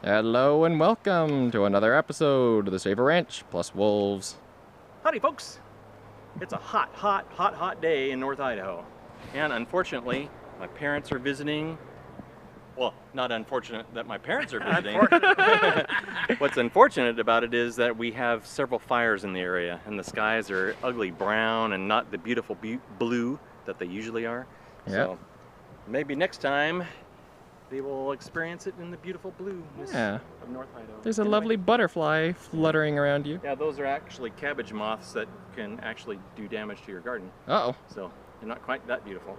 Hello and welcome to another episode of the Saver Ranch plus Wolves. Howdy folks! It's a hot day in North Idaho. And unfortunately, my parents are visiting. Well, not unfortunate that my parents are visiting. What's unfortunate about it is that we have several fires in the area and the skies are ugly brown and not the beautiful blue that they usually are. Yep. So maybe next time they will experience it in the beautiful blueness of North Idaho. There's a lovely butterfly fluttering around you. Yeah, those are actually cabbage moths that can actually do damage to your garden. Uh-oh. So they're not quite that beautiful.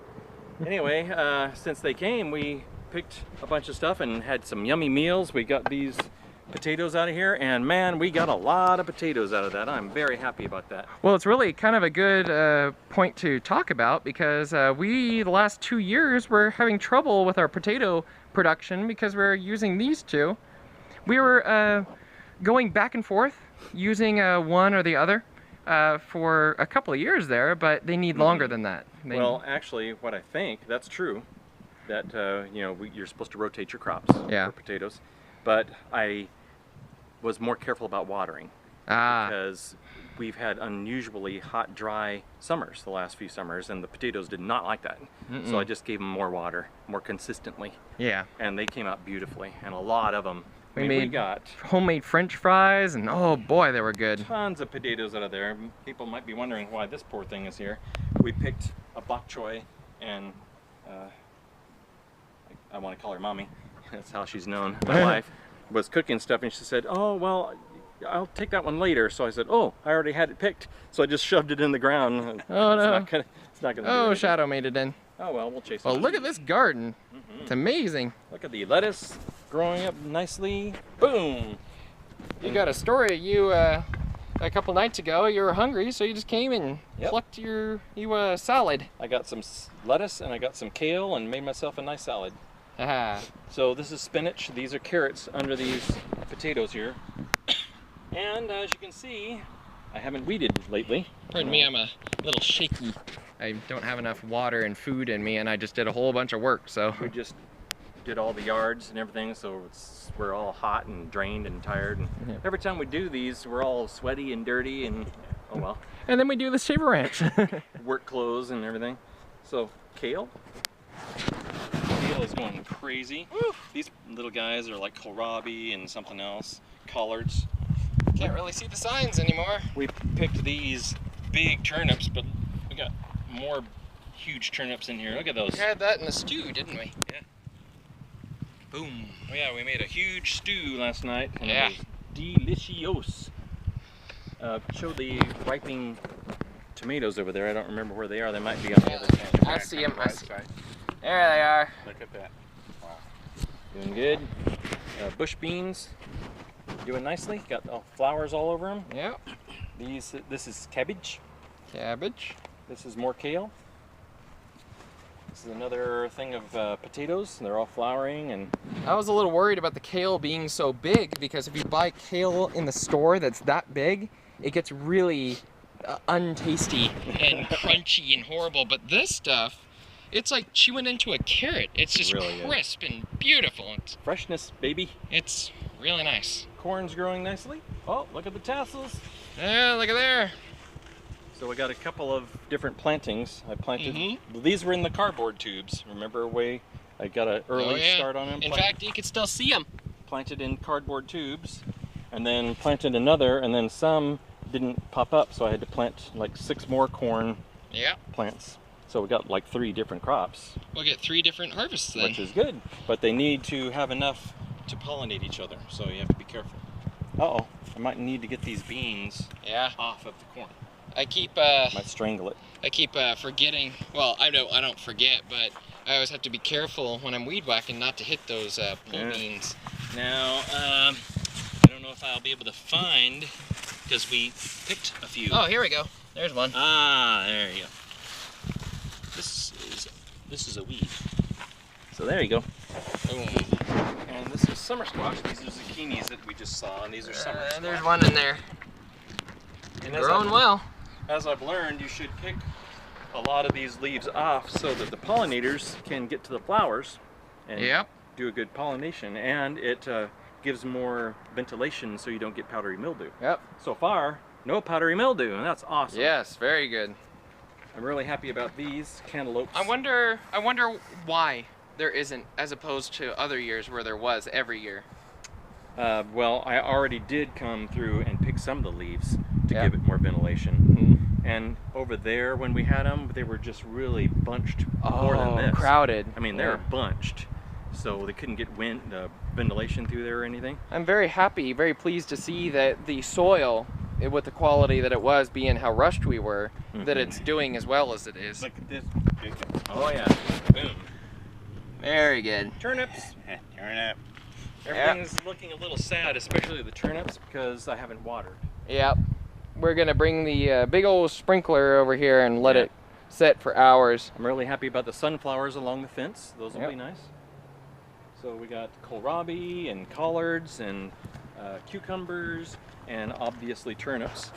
Anyway, since they came, we picked a bunch of stuff and had some yummy meals. We got these potatoes out of here, and man, we got a lot of potatoes out of that. I'm very happy about that. Well, it's really kind of a good point to talk about because the last 2 years, we're having trouble with our potato production because we're using these two. We were going back and forth using one or the other for a couple of years there, but they need longer than that. Well, actually, what I think, that's true, that you're supposed to rotate your crops for potatoes, but I was more careful about watering because we've had unusually hot, dry summers the last few summers, and the potatoes did not like that. So I just gave them more water, more consistently. Yeah. And they came out beautifully, and a lot of them. We got homemade French fries, and oh boy, they were good. Tons of potatoes out of there. People might be wondering why this poor thing is here. We picked a bok choy, and I want to call her Mommy. That's how she's known. My wife was cooking stuff, and she said, "Oh, well, I'll take that one later." So I said, "Oh, I already had it picked." So I just shoved it in the ground. Oh no! It's not gonna. Oh, Shadow made it in. Oh well, we'll chase it. Well, look at this garden. It's amazing. Look at the lettuce growing up nicely. Boom! You got a story. You a couple nights ago, you were hungry, so you just came and plucked your salad. I got some lettuce and I got some kale and made myself a nice salad. So this is spinach. These are carrots under these potatoes here. And as you can see, I haven't weeded lately. Pardon me, I'm a little shaky. I don't have enough water and food in me, and I just did a whole bunch of work, so. We just did all the yards and everything, so we're all hot and drained and tired. And every time we do these, we're all sweaty and dirty, and oh well. And then we do the Saver Ranch. Work clothes and everything. So, kale. Kale is going crazy. Woo! These little guys are like kohlrabi and something else. Collards. Can't really see the signs anymore. We picked these big turnips, but we got more huge turnips in here. Look at those. We had that in the stew, didn't we? Yeah. Boom. Oh yeah, we made a huge stew last night. And it was delicious. Show the ripening tomatoes over there. I don't remember where they are. They might be on the other side. I see them. I see. There they are. Look at that. Wow. Doing good. Bush beans. Doing nicely. Got flowers all over them. Yep. This is cabbage. Cabbage. This is more kale. This is another thing of potatoes. They're all flowering, and I was a little worried about the kale being so big because if you buy kale in the store that's that big, it gets really untasty and crunchy and horrible. But this stuff, it's like chewing into a carrot. It's just really crisp and beautiful. It's freshness, baby. It's really nice. Corn's growing nicely. Oh, look at the tassels. Yeah, look at there. So we got a couple of different plantings. I planted, these were in the cardboard tubes. Remember I got an early start on them? In fact, you can still see them. Planted in cardboard tubes, and then planted another, and then some didn't pop up, so I had to plant like 6 more corn plants. So we got like 3 different crops. We'll get 3 different harvests then. Which is good, but they need to have enough to pollinate each other, so you have to be careful. Uh-oh, I might need to get these beans off of the corn. I keep might strangle it. I keep forgetting. Well, I don't forget, but I always have to be careful when I'm weed whacking not to hit those pull beans. Now, I don't know if I'll be able to find because we picked a few. Oh, here we go. There's one. Ah, there you go. This is a weed. So there you go. Boom. And this is summer squash. These are zucchinis that we just saw, and these are summer squash. There's one in there. And growing well. As I've learned, you should pick a lot of these leaves off so that the pollinators can get to the flowers and do a good pollination, and it gives more ventilation so you don't get powdery mildew. Yep. So far, no powdery mildew, and that's awesome. Yes, very good. I'm really happy about these cantaloupes. I wonder why there isn't, as opposed to other years where there was every year. Well, I already did come through and pick some of the leaves to Yeah. give it more ventilation. And over there, when we had them, they were just really bunched more than this. Crowded. I mean, they were bunched, so they couldn't get ventilation through there or anything. I'm very happy, very pleased to see that the soil, with the quality that it was, being how rushed we were, that it's doing as well as it is. Look at this. Oh yeah, boom. Very good. Turnips. Turnip. Everything's looking a little sad, especially the turnips, because I haven't watered. Yep. We're gonna bring the big old sprinkler over here and let it set for hours. I'm really happy about the sunflowers along the fence. Those will Yep. be nice. So we got kohlrabi and collards and cucumbers and obviously turnips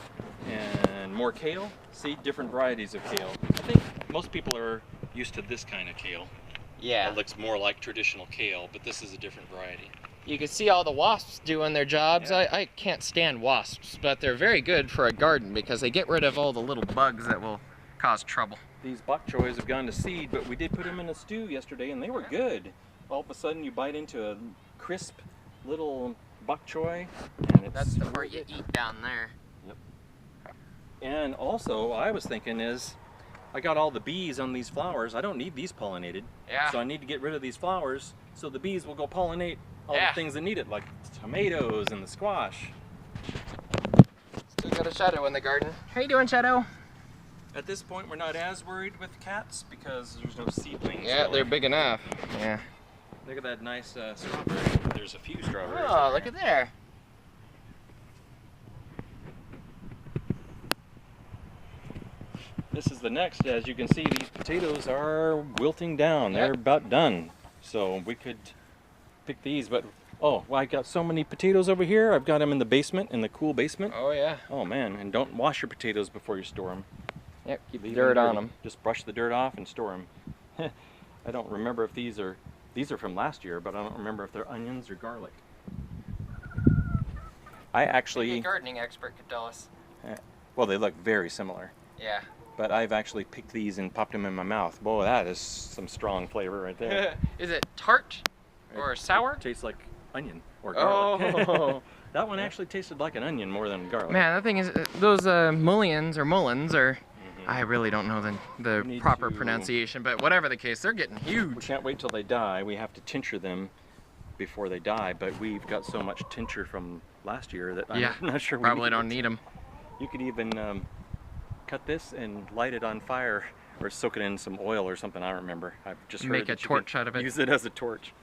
and more kale. See, different varieties of kale. I think most people are used to this kind of kale. Yeah. It looks more like traditional kale, but this is a different variety. You can see all the wasps doing their jobs. Yeah. I can't stand wasps, but they're very good for a garden because they get rid of all the little bugs that will cause trouble. These bok choys have gone to seed, but we did put them in a stew yesterday and they were good. All of a sudden you bite into a crisp little bok choy and it's That's the part you eat down there. And also, I was thinking is, I got all the bees on these flowers. I don't need these pollinated. Yeah. So I need to get rid of these flowers so the bees will go pollinate all Yeah. the things that need it, like tomatoes and the squash. Still got a Shadow in the garden. How you doing, Shadow? At this point, we're not as worried with cats because there's no seedlings. Yeah, really. they're big enough. Yeah. Look at that nice strawberry. There's a few strawberries. Oh, in look there. at there. This is the next. As you can see, these potatoes are wilting down. They're Yep. about done. So we could pick these, but oh, well, I got so many potatoes over here. I've got them in the basement, in the cool basement. Oh, yeah. Oh man, and don't wash your potatoes before you store them. Yep, keep the Leave dirt on dirty. them. Just brush the dirt off and store them. I don't remember if these are from last year, but I don't remember if they're onions or garlic. I Maybe a actually, gardening expert could tell us. well, they look very similar. Yeah. But I've actually picked these and popped them in my mouth. Boy, that is some strong flavor right there. Is it tart or sour? Tastes like onion or garlic. Oh. That one actually tasted like an onion more than garlic. Man, the thing is, those mullions or mullins are, I really don't know We the need proper to- pronunciation, but whatever the case, they're getting We huge. can't wait till they die. We have to tincture them before they die, but we've got so much tincture from last year that Yeah, I'm not sure we Probably need don't it. need them. You could even cut this and light it on fire or soak it in some oil or something. I don't remember. I've just heard Make a that you torch could out of it. Use it as a torch.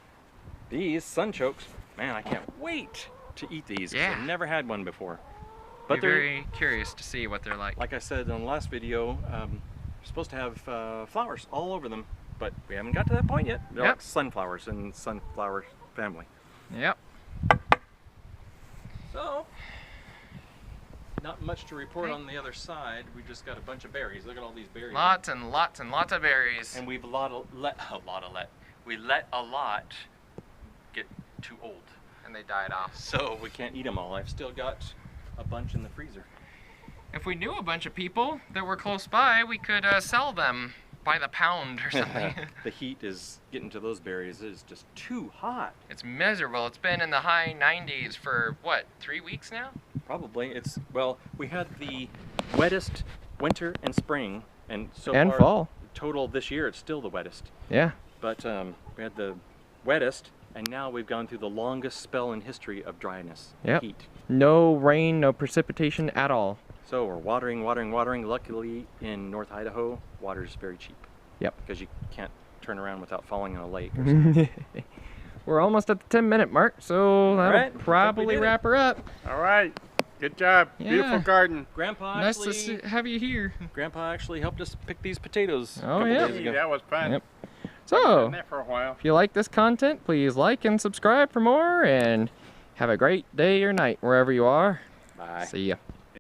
These sunchokes, man, I can't wait to eat these. 'Cause Yeah. I've never had one before. But But they're, very curious to see what they're like. like I said in the last video, we're supposed to have flowers all over them, but we haven't got to that point yet. They're Yep. like sunflowers in sunflower family. Yep. So, not much to report on the other side. We just got a bunch of berries. Look at all these berries. Lots and lots and lots of berries. And we've let a lot get too old. And they died off. So we can't eat them all. I've still got a bunch in the freezer. If we knew a bunch of people that were close by, we could sell them by the pound or something. The heat is getting to those berries. It is just too hot. It's miserable. It's been in the high 90s for, what, 3 weeks now? Probably. It's, well, we had the wettest winter and spring, and so And far, fall. total this year, it's still the wettest. Yeah. But we had the wettest, and now we've gone through the longest spell in history of dryness, Yep. heat. No rain, no precipitation at all. So we're watering. Luckily in North Idaho, water is very cheap. Yep. Because you can't turn around without falling in a lake or something. We're almost at the 10-minute mark, so that'll right, I think we probably did it. wrap her up. All right. Good job. Yeah. Beautiful garden. Grandpa Nice actually, to have you here. Grandpa actually helped us pick these potatoes a Oh, couple yeah. days ago. That was fun. Yep. Been So, there for a while. if you like this content, please like and subscribe for more, and have a great day or night wherever you are. Bye. See ya.